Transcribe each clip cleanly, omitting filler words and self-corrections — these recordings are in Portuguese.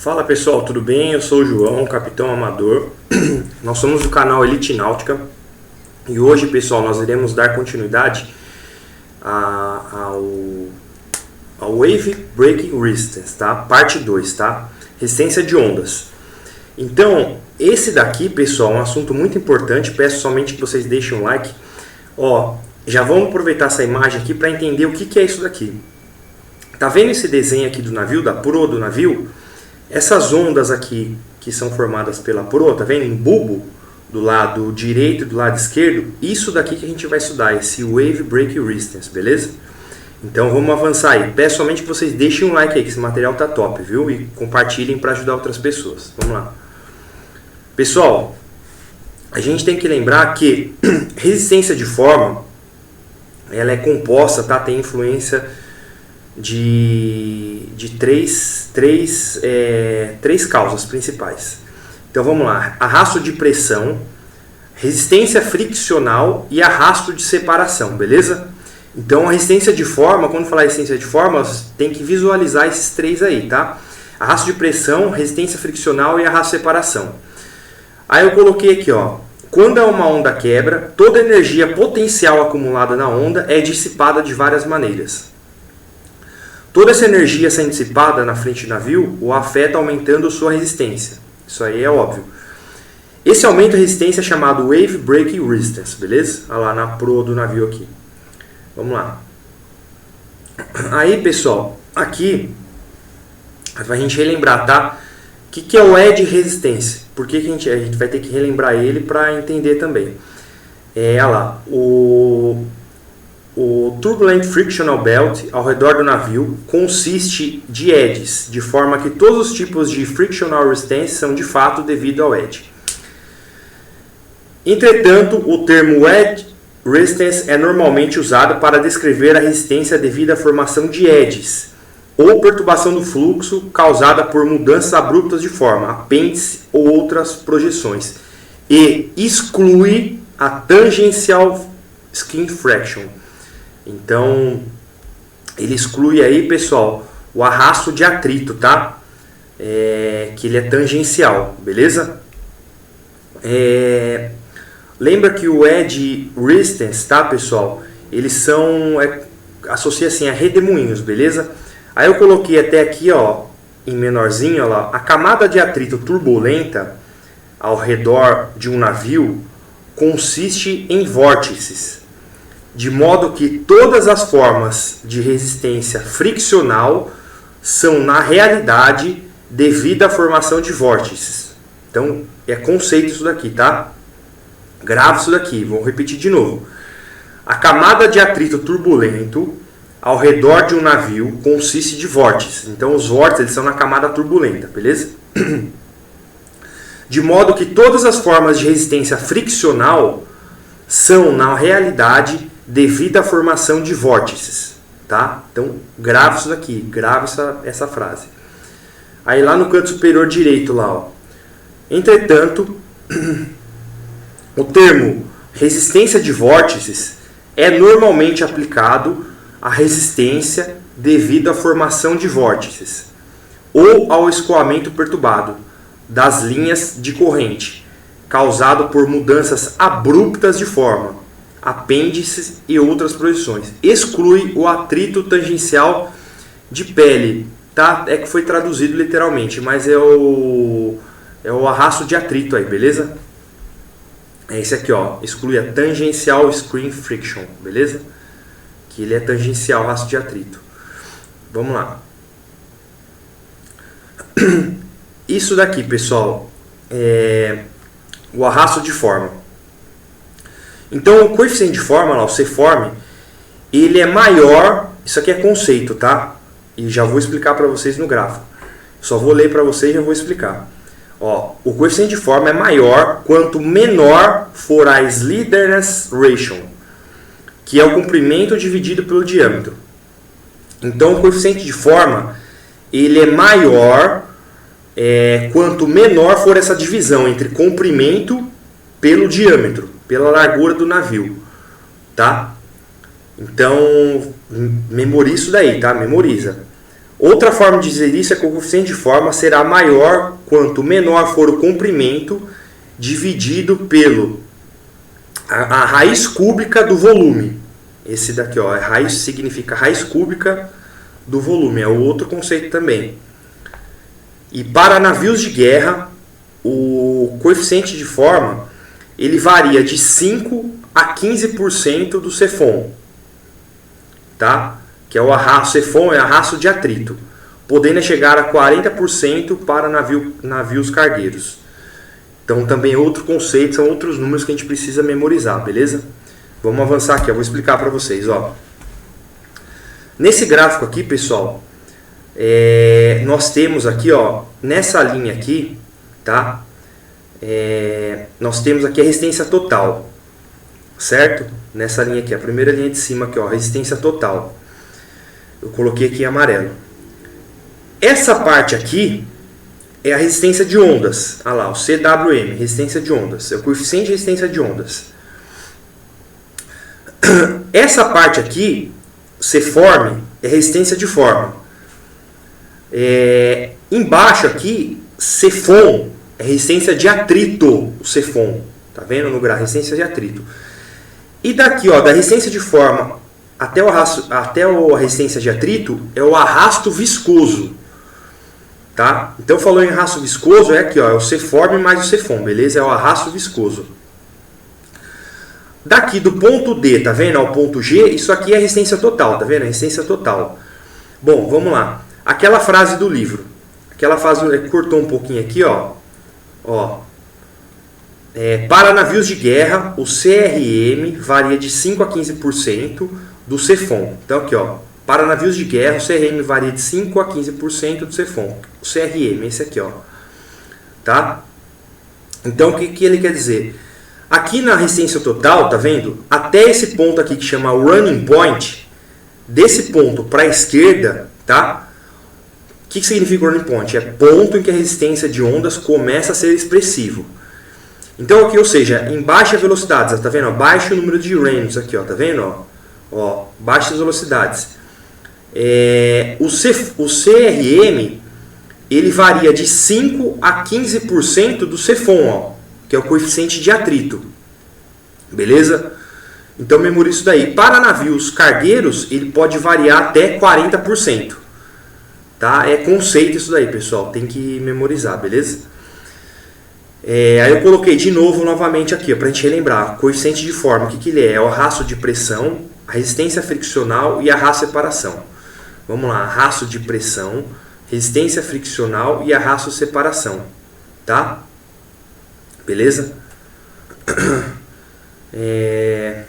Fala pessoal, tudo bem? Eu sou o João, capitão amador. Nós somos do canal Elite Náutica e hoje, pessoal, nós iremos dar continuidade ao Wave Breaking Resistance, tá? Parte 2, tá? Resistência de ondas. Então, esse daqui, pessoal, é um assunto muito importante. Peço somente que vocês deixem um like. Ó, já vamos aproveitar essa imagem aqui para entender o que é isso daqui. Tá vendo esse desenho aqui do navio, da proa do navio? Essas ondas aqui que são formadas pela proa, tá vendo? Um bulbo do lado direito e do lado esquerdo. Isso daqui que a gente vai estudar, esse Wave Breaking Resistance, beleza? Então vamos avançar aí. Peço somente que vocês deixem um like aí, que esse material tá top, viu? E compartilhem para ajudar outras pessoas. Vamos lá. Pessoal, a gente tem que lembrar que resistência de forma, ela é composta, tá? Tem influência de três causas principais. Então vamos lá: arrasto de pressão, resistência friccional e arrasto de separação, beleza? Então a resistência de forma, quando falar resistência de forma, tem que visualizar esses três aí, tá? Arrasto de pressão, resistência friccional e arrasto de separação. Aí eu coloquei aqui, ó, quando uma onda quebra, toda a energia potencial acumulada na onda é dissipada de várias maneiras. Toda essa energia sendo dissipada na frente do navio o afeta aumentando sua resistência. Isso aí é óbvio. Esse aumento de resistência é chamado Wave Breaking Resistance, beleza? Olha lá na proa do navio aqui. Vamos lá. Aí, pessoal, aqui pra gente relembrar, tá? O que é o E de resistência? Por que a gente vai ter que relembrar ele para entender também? Olha lá, o Turbulent Frictional Belt ao redor do navio consiste de eddies, de forma que todos os tipos de frictional resistance são de fato devido ao eddy. Entretanto, o termo eddy resistance é normalmente usado para descrever a resistência devido à formação de eddies ou perturbação do fluxo causada por mudanças abruptas de forma, apêndice ou outras projeções, e exclui a tangential skin friction. Então, ele exclui aí, pessoal, o arrasto de atrito, tá? Que ele é tangencial, beleza? Lembra que o eddy resistance, tá, pessoal? Eles são, associa assim a redemoinhos, beleza? Aí eu coloquei até aqui, ó, em menorzinho, ó lá, a camada de atrito turbulenta ao redor de um navio consiste em vórtices, de modo que todas as formas de resistência friccional são, na realidade, devido à formação de vórtices. Então, é conceito isso daqui, tá? Grava isso daqui, vou repetir de novo. A camada de atrito turbulento ao redor de um navio consiste de vórtices. Então, os vórtices eles são na camada turbulenta, beleza? De modo que todas as formas de resistência friccional são, na realidade, devido à formação de vórtices, tá? Então, grava isso daqui, grava essa frase. Aí lá no canto superior direito, lá, ó. Entretanto, o termo resistência de vórtices é normalmente aplicado à resistência devido à formação de vórtices ou ao escoamento perturbado das linhas de corrente, causado por mudanças abruptas de forma, apêndices e outras projeções. Exclui o atrito tangencial de pele, tá? É que foi traduzido literalmente, mas é o arrasto de atrito aí, beleza? É esse aqui, ó. Exclui a tangencial screen friction, beleza? Que ele é tangencial arrasto de atrito. Vamos lá. Isso daqui, pessoal, é o arrasto de forma. Então, o coeficiente de forma, lá, o C-form, ele é maior. Isso aqui é conceito, tá? E já vou explicar para vocês no gráfico. Só vou ler para vocês e já vou explicar. Ó, o coeficiente de forma é maior quanto menor for a slitherness ratio, que é o comprimento dividido pelo diâmetro. Então, o coeficiente de forma ele é maior quanto menor for essa divisão entre comprimento pelo diâmetro, pela largura do navio, tá? Então, memoriza isso daí, tá? Memoriza. Outra forma de dizer isso é que o coeficiente de forma será maior quanto menor for o comprimento dividido pelo a raiz cúbica do volume. Esse daqui, ó, raiz significa raiz cúbica do volume, é o outro conceito também. E para navios de guerra, o coeficiente de forma ele varia de 5 a 15% do Cefom, tá? Que é o arrasto, Cefom é arrasto de atrito, podendo chegar a 40% para navios cargueiros. Então também outro conceito, são outros números que a gente precisa memorizar, beleza? Vamos avançar aqui, eu vou explicar para vocês, ó. Nesse gráfico aqui, pessoal, nós temos aqui, ó, nessa linha aqui, tá? Nós temos aqui a resistência total, certo? Nessa linha aqui, a primeira linha de cima aqui, ó, resistência total. Eu coloquei aqui em amarelo. Essa parte aqui é a resistência de ondas. Olha lá, o CWM, resistência de ondas. É o coeficiente de resistência de ondas. Essa parte aqui, Cform, é resistência de forma. Embaixo aqui, Cefom, é resistência de atrito. O Cefom, tá vendo no gráfico? Resistência de atrito. E daqui, ó, da resistência de forma até a resistência de atrito, é o arrasto viscoso. Tá? Então, falou em arrasto viscoso, é aqui, ó, é o Cform mais o Cefom, beleza? É o arrasto viscoso. Daqui do ponto D, tá vendo? Ao ponto G, isso aqui é a resistência total, tá vendo? A resistência total. Bom, vamos lá. Aquela frase do livro. Aquela frase, cortou um pouquinho aqui, ó. Para navios de guerra, o CRM varia de 5 a 15% do Cefom. Então, aqui, ó. Para navios de guerra, o CRM varia de 5 a 15% do Cefom. O CRM, esse aqui, ó. Tá? Então, o que ele quer dizer? Aqui na resistência total, tá vendo? Até esse ponto aqui que chama running point, desse ponto para a esquerda, tá? O que significa running point? É ponto em que a resistência de ondas começa a ser expressivo. Então, aqui, ou seja, em baixa velocidades, tá vendo? Baixo número de Reynolds aqui, ó, tá vendo? Ó, baixas velocidades. O CRM ele varia de 5 a 15% do Cefom, ó, que é o coeficiente de atrito. Beleza? Então memorize isso daí. Para navios cargueiros, ele pode variar até 40%. Tá? É conceito isso daí, pessoal. Tem que memorizar, beleza? Aí eu coloquei de novo, novamente aqui, para a gente relembrar. Coeficiente de forma, o que ele é? É o arrasto de pressão, a resistência friccional e a arrasto de separação. Vamos lá, arrasto de pressão, resistência friccional e arrasto de separação. Tá? Beleza? O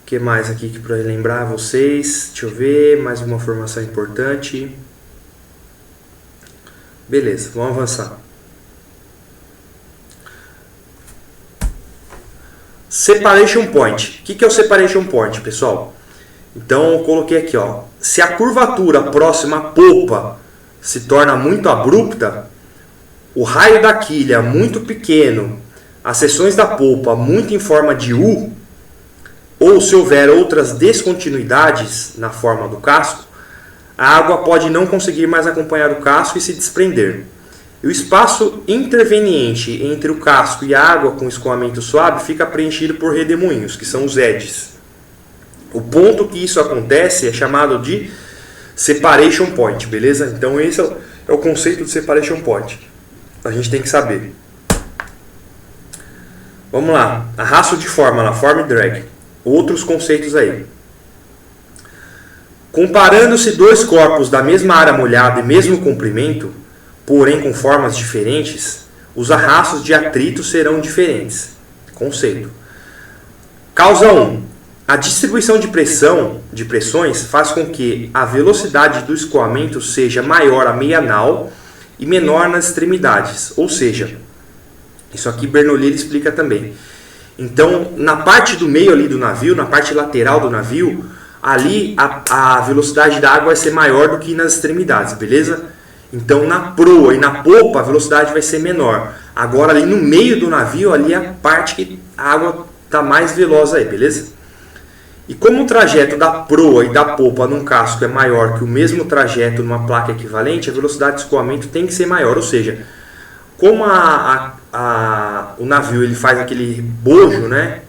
que mais aqui para lembrar vocês? Deixa eu ver, mais uma informação importante. Beleza, vamos avançar. Separation point. O que é o separation point, pessoal? Então eu coloquei aqui, ó. Se a curvatura próxima à polpa se torna muito abrupta, o raio da quilha muito pequeno, as seções da polpa muito em forma de U, ou se houver outras descontinuidades na forma do casco, a água pode não conseguir mais acompanhar o casco e se desprender. E o espaço interveniente entre o casco e a água com escoamento suave fica preenchido por redemoinhos, que são os eddies. O ponto que isso acontece é chamado de separation point, beleza? Então esse é o conceito de separation point. A gente tem que saber. Vamos lá. Arrasto de forma, form drag. Outros conceitos aí. Comparando-se dois corpos da mesma área molhada e mesmo comprimento, porém com formas diferentes, os arrastos de atrito serão diferentes. Conceito. Causa 1. A distribuição de pressões faz com que a velocidade do escoamento seja maior a meia nau e menor nas extremidades. Ou seja, isso aqui Bernoulli explica também. Então, na parte do meio ali do navio, na parte lateral do navio, ali a velocidade da água vai ser maior do que nas extremidades, beleza? Então, na proa e na polpa, a velocidade vai ser menor. Agora, ali no meio do navio, ali é a parte que a água está mais veloz aí, beleza? E como o trajeto da proa e da popa num casco é maior que o mesmo trajeto numa placa equivalente, a velocidade de escoamento tem que ser maior. Ou seja, como o navio ele faz aquele bojo, né?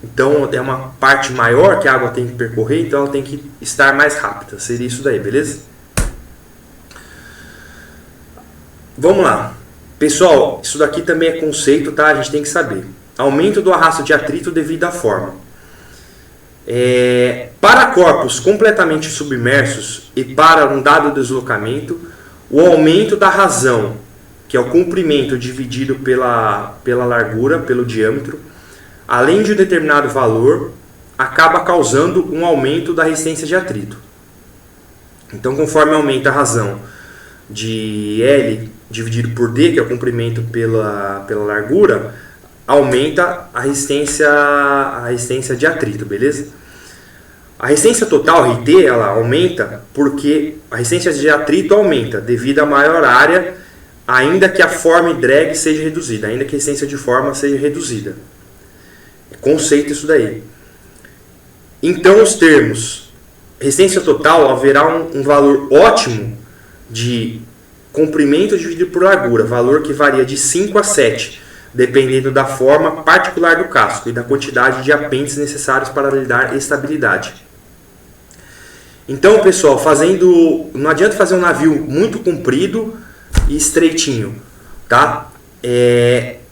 Então é uma parte maior que a água tem que percorrer, então ela tem que estar mais rápida. Seria isso daí, beleza? Vamos lá. Pessoal, isso daqui também é conceito, tá? A gente tem que saber. Aumento do arrasto de atrito devido à forma. Para corpos completamente submersos e para um dado deslocamento, o aumento da razão, que é o comprimento dividido pela largura, pelo diâmetro, além de um determinado valor, acaba causando um aumento da resistência de atrito. Então, conforme aumenta a razão de L dividido por D, que é o comprimento pela largura, aumenta a resistência de atrito, beleza? A resistência total, RT, ela aumenta porque a resistência de atrito aumenta devido à maior área, ainda que a forma e drag seja reduzida, ainda que a resistência de forma seja reduzida. É conceito isso daí. Então, os termos resistência total, haverá um valor ótimo de comprimento dividido por largura, valor que varia de 5 a 7, dependendo da forma particular do casco e da quantidade de apêndices necessários para lhe dar estabilidade. Então, pessoal, não adianta fazer um navio muito comprido e estreitinho, tá?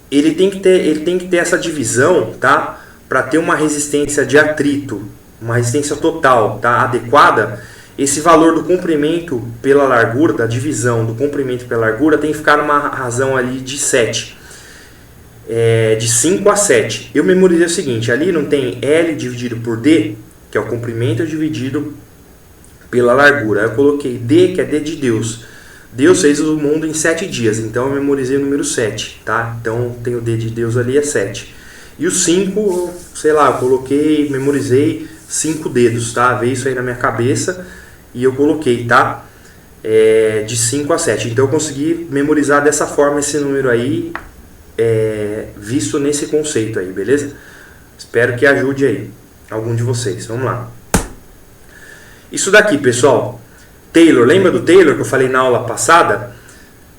Ele tem que ter essa divisão, tá? Para ter uma resistência de atrito, uma resistência total, tá? Adequada. Esse valor do comprimento pela largura, da divisão do comprimento pela largura, tem que ficar numa razão ali de 7. De 5 a 7. Eu memorizei o seguinte, ali não tem L dividido por D, que é o comprimento dividido pela largura. Eu coloquei D, que é D de Deus. Deus fez o mundo em 7 dias, então eu memorizei o número 7, tá? Então tem o D de Deus ali, é 7. E o 5, sei lá, eu coloquei, memorizei 5 dedos, tá? Veio isso aí na minha cabeça e eu coloquei, tá? De 5 a 7. Então eu consegui memorizar dessa forma esse número aí, visto nesse conceito aí, beleza? Espero que ajude aí algum de vocês. Vamos lá. Isso daqui, pessoal, Taylor, lembra do Taylor que eu falei na aula passada?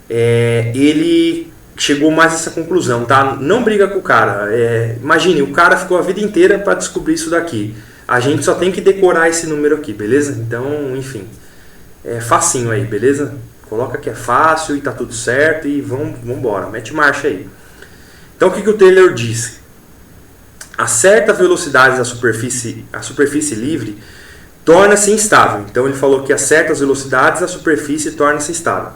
Ele chegou mais a essa conclusão, tá? Não briga com o cara. Imagine, o cara ficou a vida inteira para descobrir isso daqui. A gente só tem que decorar esse número aqui, beleza? Então, enfim, é facinho aí, beleza? Coloca que é fácil e tá tudo certo e vamos embora, mete marcha aí. Então, o que o Taylor diz? A certas velocidades a superfície livre torna-se instável. Então, ele falou que a certas velocidades a superfície torna-se instável.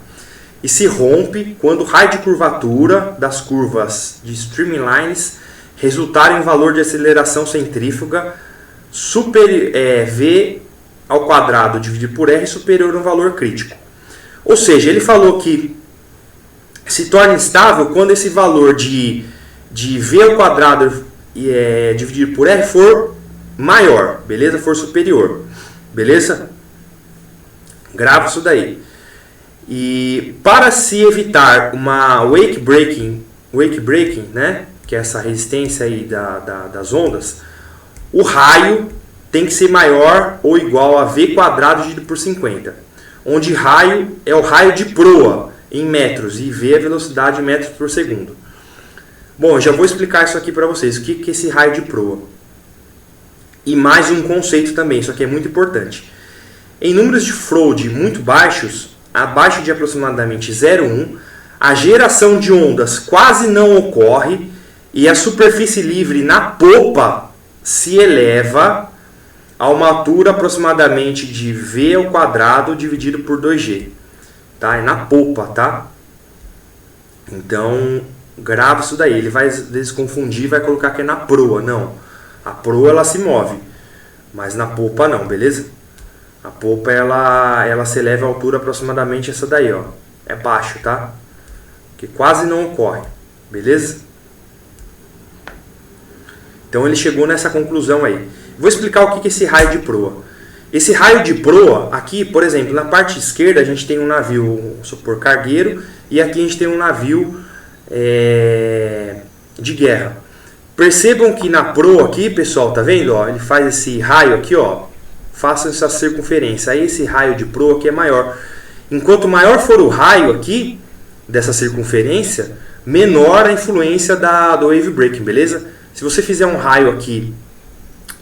E se rompe quando o raio de curvatura das curvas de streamlines resultar em valor de aceleração centrífuga V ao quadrado dividido por R superior a um valor crítico. Ou seja, ele falou que se torna instável quando esse valor de V ao quadrado dividido por R for maior, beleza? For superior, beleza? Grava isso daí. E para se evitar uma wake breaking, né, que é essa resistência aí das ondas, o raio tem que ser maior ou igual a V quadrado dividido por 50, onde raio é o raio de proa em metros e V é a velocidade em metros por segundo. Bom, eu já vou explicar isso aqui para vocês, o que é esse raio de proa. E mais um conceito também, isso aqui é muito importante. Em números de Froude muito baixos, abaixo de aproximadamente 0,1, a geração de ondas quase não ocorre e a superfície livre na popa se eleva a uma altura aproximadamente de V ao quadrado dividido por 2G. Tá? É na popa, tá? Então, grava isso daí. Ele vai às vezes confundir e vai colocar que é na proa. Não. A proa ela se move, mas na popa não, beleza? A popa ela se eleva a altura aproximadamente essa daí, ó. É baixo, tá? Que quase não ocorre, beleza? Então ele chegou nessa conclusão aí. Vou explicar o que é esse raio de proa. Esse raio de proa, aqui, por exemplo, na parte esquerda a gente tem um navio, vamos supor, cargueiro, e aqui a gente tem um navio de guerra. Percebam que na Pro aqui, pessoal, tá vendo? Ó, ele faz esse raio aqui, ó. Faça essa circunferência. Aí esse raio de Pro aqui é maior. Enquanto maior for o raio aqui, dessa circunferência, menor a influência do Wave Braking, beleza? Se você fizer um raio aqui,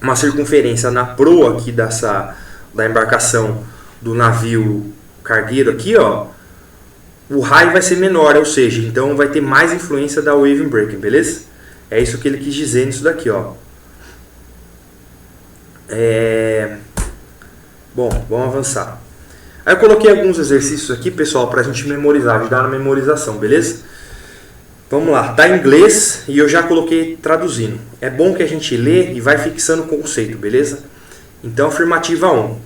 uma circunferência na proa aqui da embarcação do navio cargueiro aqui, ó, o raio vai ser menor, ou seja, então vai ter mais influência da Wave Braking, beleza? É isso que ele quis dizer nisso daqui, ó. Bom, vamos avançar. Aí eu coloquei alguns exercícios aqui, pessoal, pra gente memorizar, ajudar na memorização, beleza? Vamos lá, tá em inglês e eu já coloquei traduzindo. É bom que a gente lê e vai fixando o conceito, beleza? Então, afirmativa 1.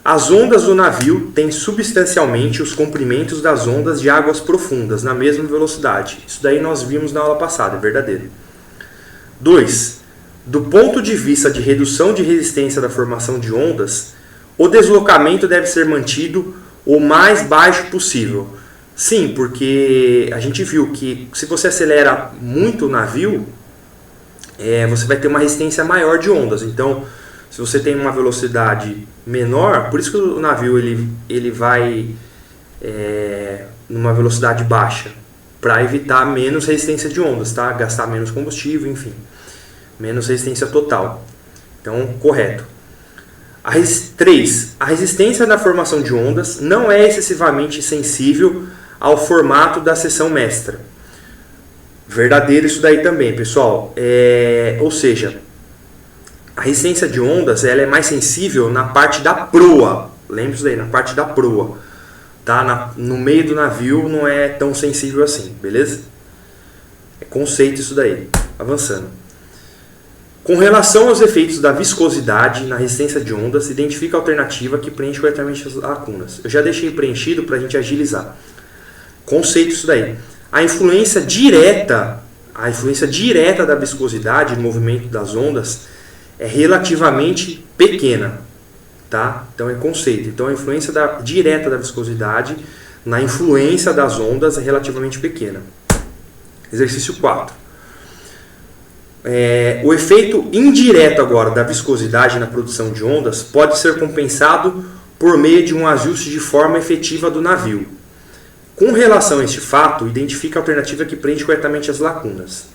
As ondas do navio têm substancialmente os comprimentos das ondas de águas profundas, na mesma velocidade. Isso daí nós vimos na aula passada, é verdadeiro. 2. Do ponto de vista de redução de resistência da formação de ondas, o deslocamento deve ser mantido o mais baixo possível. Sim, porque a gente viu que se você acelera muito o navio, você vai ter uma resistência maior de ondas. Então, se você tem uma velocidade menor, por isso que o navio ele vai numa velocidade baixa, para evitar menos resistência de ondas, tá? Gastar menos combustível, enfim, menos resistência total. Então, correto. 3. A resistência da formação de ondas não é excessivamente sensível ao formato da seção mestra. Verdadeiro isso daí também, pessoal. Ou seja, a resistência de ondas ela é mais sensível na parte da proa. Lembre-se daí, na parte da proa. Tá? No meio do navio não é tão sensível assim, beleza? É conceito isso daí. Avançando. Com relação aos efeitos da viscosidade na resistência de ondas, identifica a alternativa que preenche corretamente as lacunas. Eu já deixei preenchido para a gente agilizar. Conceito isso daí. A influência direta da viscosidade no movimento das ondas é relativamente pequena. Tá? Então é conceito. Então a influência direta da viscosidade na influência das ondas é relativamente pequena. Exercício 4. O efeito indireto agora da viscosidade na produção de ondas pode ser compensado por meio de um ajuste de forma efetiva do navio. Com relação a este fato, identifica a alternativa que preenche corretamente as lacunas.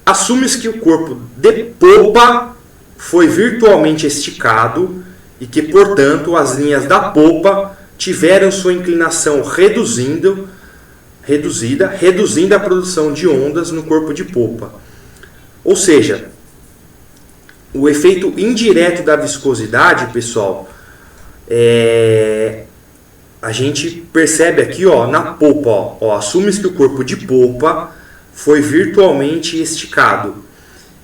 Assume-se que o corpo de popa foi virtualmente esticado e que, portanto, as linhas da popa tiveram sua inclinação reduzindo a produção de ondas no corpo de popa. Ou seja, o efeito indireto da viscosidade, pessoal, a gente percebe aqui, ó, na popa, assume-se que o corpo de popa foi virtualmente esticado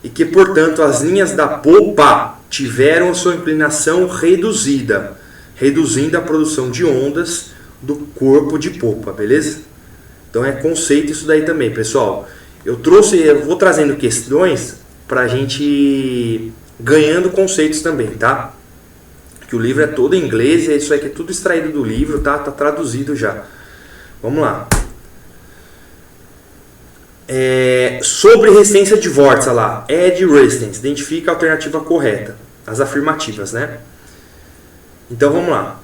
e que, portanto, as linhas da popa tiveram sua inclinação reduzida, reduzindo a produção de ondas do corpo de popa, beleza? Então é conceito isso daí também, pessoal. Eu vou trazendo questões para a gente ir ganhando conceitos também, tá? Que o livro é todo em inglês e isso aqui é tudo extraído do livro, tá? Tá traduzido já. Vamos lá. Sobre resistência de vórtice, olha lá. Eddy resistance. Identifica a alternativa correta. As afirmativas, né? Então vamos lá.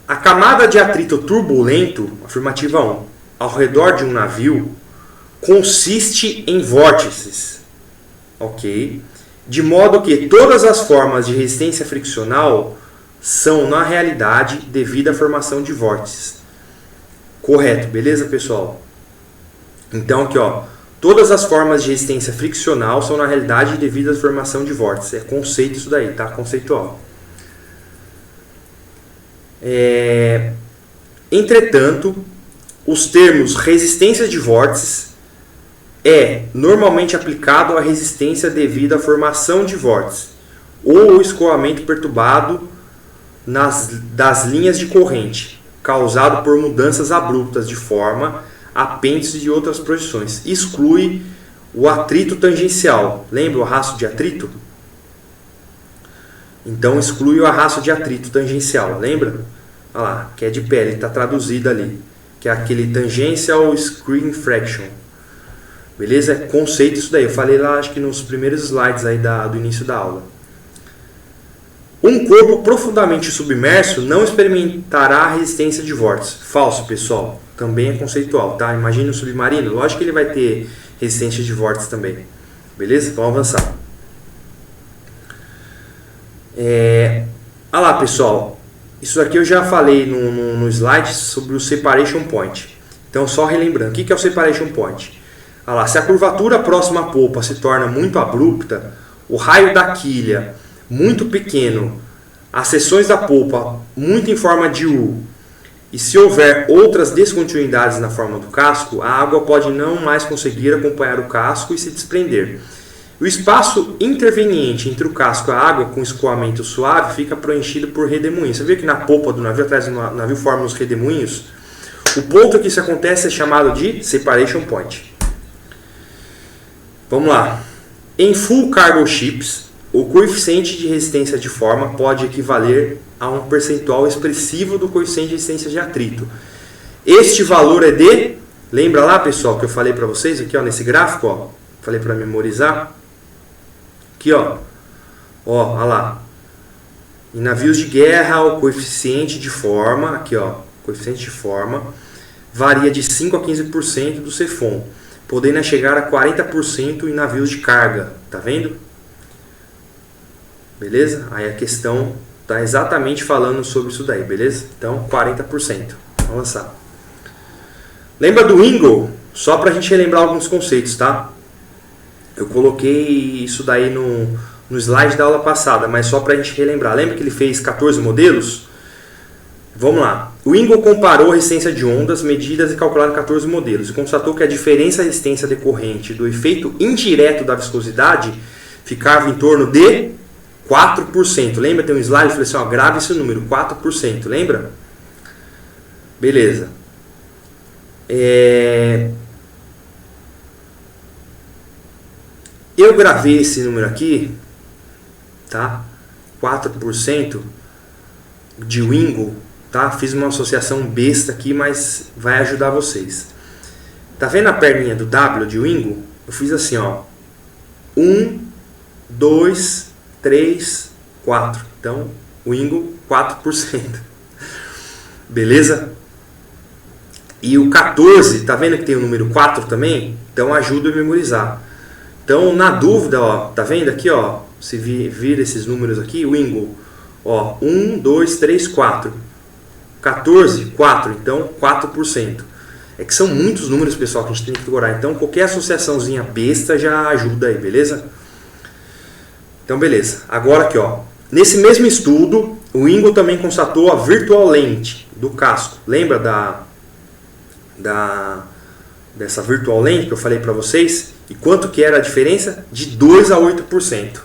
A camada de atrito turbulento, afirmativa 1, ao redor de um navio, consiste em vórtices, ok? De modo que todas as formas de resistência friccional são, na realidade, devido à formação de vórtices. Correto, beleza, pessoal? Então, aqui, ó, todas as formas de resistência friccional são, na realidade, devido à formação de vórtices. É conceito isso daí, tá? Conceitual. Entretanto, os termos resistência de vórtices normalmente aplicado à resistência devido à formação de vórtices ou o escoamento perturbado das linhas de corrente, causado por mudanças abruptas de forma, apêndice de outras projeções. Exclui o atrito tangencial. Lembra o arrasto de atrito? Então exclui o arrasto de atrito tangencial. Lembra? Olha lá, que é de pele, está traduzido ali. Que é aquele tangential screen fraction. Beleza? É conceito isso daí. Eu falei lá, acho que nos primeiros slides aí do início da aula. Um corpo profundamente submerso não experimentará resistência de vórtice. Falso, pessoal. Também é conceitual, tá? Imagina um submarino. Lógico que ele vai ter resistência de vórtice também. Beleza? Vamos avançar. Olha lá, pessoal. Isso aqui eu já falei no slide sobre o separation point. Então, só relembrando. O que é o separation point? Olha lá, se a curvatura próxima à polpa se torna muito abrupta, o raio da quilha muito pequeno, as seções da polpa muito em forma de U, e se houver outras descontinuidades na forma do casco, a água pode não mais conseguir acompanhar o casco e se desprender. O espaço interveniente entre o casco e a água com escoamento suave fica preenchido por redemoinhos. Você viu que na polpa do navio, atrás do navio, formam os redemoinhos? O ponto que isso acontece é chamado de separation point. Vamos lá. Em full cargo ships, o coeficiente de resistência de forma pode equivaler a um percentual expressivo do coeficiente de resistência de atrito. Este valor é de... Lembra lá, pessoal, que eu falei para vocês aqui, ó, nesse gráfico, ó, falei para memorizar. Aqui, ó, olha lá. Em navios de guerra, o coeficiente de forma, aqui, ó, coeficiente de forma varia de 5 a 15% do Cefom, podendo chegar a 40% em navios de carga, tá vendo? Beleza? Aí a questão tá exatamente falando sobre isso daí, beleza? Então, 40%. Vamos avançar. Lembra do Ingle? Só pra gente relembrar alguns conceitos, tá? Eu coloquei isso daí no slide da aula passada, mas só pra gente relembrar. Lembra que ele fez 14 modelos? Vamos lá. O Ingle comparou a resistência de ondas medidas e calculado em 14 modelos e constatou que a diferença de resistência decorrente do efeito indireto da viscosidade ficava em torno de 4%. Lembra? Tem um slide, eu falei assim, ó, grave esse número, 4%. Lembra? Beleza. Eu gravei esse número aqui, tá? 4% de Ingle, tá? Fiz uma associação besta aqui, mas vai ajudar vocês. Tá vendo a perninha do W de Ingle? Eu fiz assim, ó. 1, 2, 3, 4. Então, o Ingle, 4%. Beleza? E o 14, tá vendo que tem o número 4 também? Então, ajuda a memorizar. Então, na dúvida, ó, tá vendo aqui, ó, se vir esses números aqui, o Ingle, ó, 1, 2, 3, 4. 14, 4, então 4%. É que são muitos números, pessoal, que a gente tem que decorar. Então, qualquer associaçãozinha besta já ajuda aí, beleza? Então, beleza. Agora aqui, ó, nesse mesmo estudo, o Ingle também constatou a virtual length do casco. Lembra dessa virtual length que eu falei para vocês? E quanto que era a diferença? De 2 a 8%.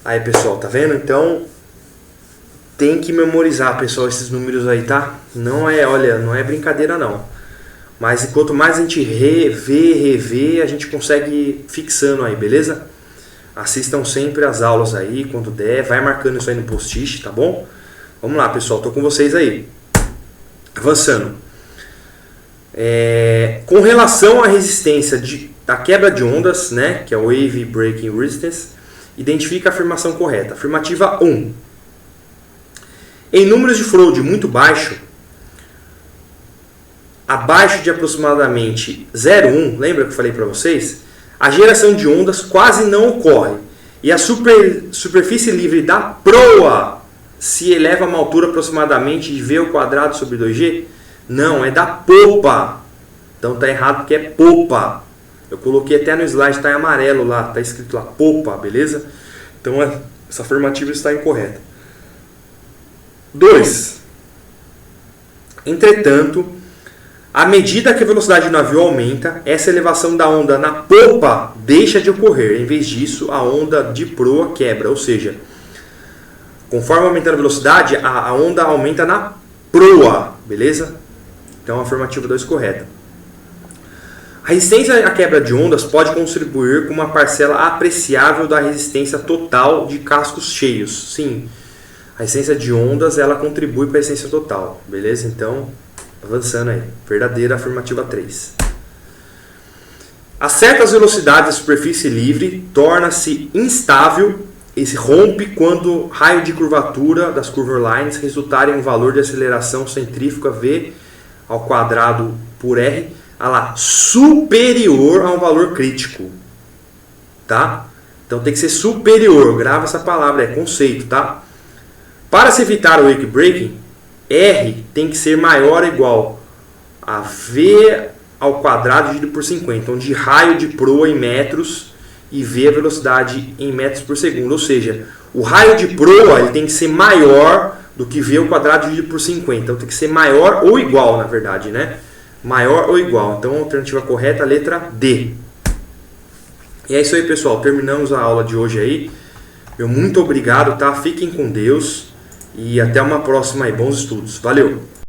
Aí, pessoal, tá vendo? Então, tem que memorizar, pessoal, esses números aí, tá? Não é brincadeira, não. Mas quanto mais a gente rever, a gente consegue fixando aí, beleza? Assistam sempre as aulas aí, quando der. Vai marcando isso aí no post-it, tá bom? Vamos lá, pessoal, tô com vocês aí. Avançando. Com relação à resistência da quebra de ondas, né, que é o Wave Breaking Resistance, identifica a afirmação correta. Afirmativa 1. Em números de flow muito baixo, abaixo de aproximadamente 0,1, lembra que eu falei para vocês? A geração de ondas quase não ocorre. E a superfície livre da proa se eleva a uma altura aproximadamente de V² sobre 2G? Não, é da popa. Então tá errado porque é popa. Eu coloquei até no slide, tá em amarelo lá, tá escrito lá popa, beleza? Então essa afirmativa está incorreta. 2. Entretanto, à medida que a velocidade do navio aumenta, essa elevação da onda na popa deixa de ocorrer. Em vez disso, a onda de proa quebra. Ou seja, conforme aumentando a velocidade, a onda aumenta na proa. Beleza? Então, a afirmativa 2 correta. A resistência à quebra de ondas pode contribuir com uma parcela apreciável da resistência total de cascos cheios. Sim, a resistência de ondas ela contribui para a resistência total. Beleza? Então, avançando aí. Verdadeira afirmativa 3. A certas velocidades a superfície livre torna-se instável e se rompe quando raio de curvatura das curvelines resultar em um valor de aceleração centrífuga V ao quadrado por R superior a um valor crítico. Tá? Então tem que ser superior, grava essa palavra, é conceito. Tá? Para se evitar o wake breaking, R tem que ser maior ou igual a V ao quadrado dividido por 50, onde raio de proa em metros e V a velocidade em metros por segundo. Ou seja, o raio de proa ele tem que ser maior do que V ao quadrado dividido por 50. Então tem que ser maior ou igual, na verdade, né? Maior ou igual. Então a alternativa correta é a letra D. E é isso aí, pessoal. Terminamos a aula de hoje aí. Muito obrigado, tá? Fiquem com Deus e até uma próxima aí. Bons estudos. Valeu!